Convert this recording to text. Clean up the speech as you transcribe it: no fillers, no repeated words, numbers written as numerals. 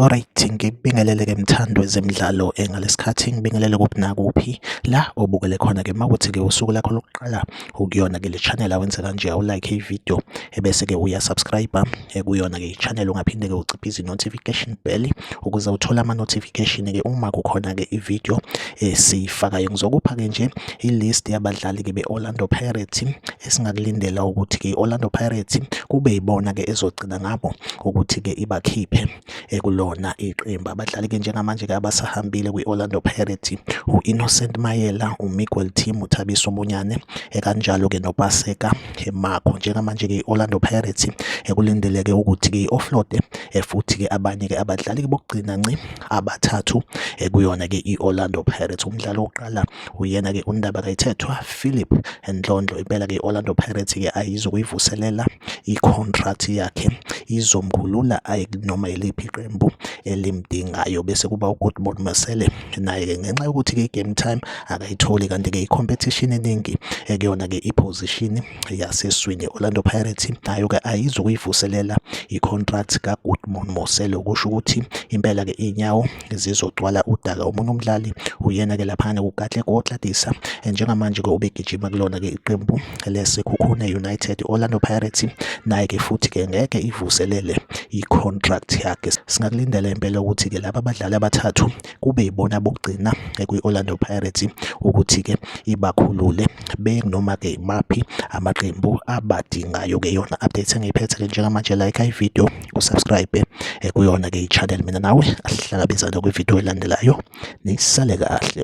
Alright, ngikubingelele-ke mthando wezemidlalo ngalesikhathi ngibingelele kuphi nakuphi la obukele khona-ke mawukuthi-ke usuku lakho lokuqala ukuyona-ke le channel awenze kanje awulike ividiyo ebese-ke uyasubscribe kuyona-ke i-channel ungaphinde-ke uciphize i-notification bell ukuze uthole ama-notification-ke uma kukhona-ke ividiyo esiyifakayo. Ngizokupha-ke nje i-list yabadlali-ke be-Orlando Pirates esingakulindela ukuthi-ke i-Orlando Pirates kube yibona-ke ezogcina ngabo ukuthi-ke ibakhiphe kulona iqembu. Abadlali-ke njengamanje-ke abasahambile kwi-Orlando Pirates u-Innocent Mayela, uMiguel Team, uThabiso Munyane kanjalo-ke noPaseka Makho. Njengamanje-ke i-Orlando Pirates kulindeleke ukuthi-ke i-offload futhi-ke abanye-ke abadlali bokugcina nci abathathu kuyona-ke i-Orlando Pirates. Umdlalo wokuqala uyena-ke uNdaba Kayithethwa Philip Ndlondlo. Impela-ke i-Orlando Pirates-ke ayizokuyivuselela i-contract yakhe, izomkhulula noma iliphi iqembu elimdingayo. Bese kuba uGoodman Masele naye-ke ngenxa yokuthi-ke i-game time akayitholi, kanti-ke i-competition eningi kuyona-ke i-position yaseswini. Orlando Pirates nayo-ke ayizokuyivuselela i-contract kaGoodman Masele, okusho ukuthi impela-ke iy'nyawo zizogcwala udaka. Omunye umdlali uyena-ke laphana kuKatlego Kotlatisa, njengamanje-ke ubegijima kulona-ke iqembu leSekhukhune United. Orlando Pirates naye-ke futhi-ke ngeke ivuselele i-contract yakhe. Singakulindela impela ukuthi-ke laba badlali abathathu kube yibona bokugcina kwi-Orlando Pirates ukuthi-ke ibakhulule noma-ke imaphi amaqembu abadingayo-ke. Yona update engiyiphethe-ke njengamanje, like ividiyo, usubscribe kuyona-ke i-channel. Mina nawe asihlangabezane kwividiyo elandelayo, nisale kahle.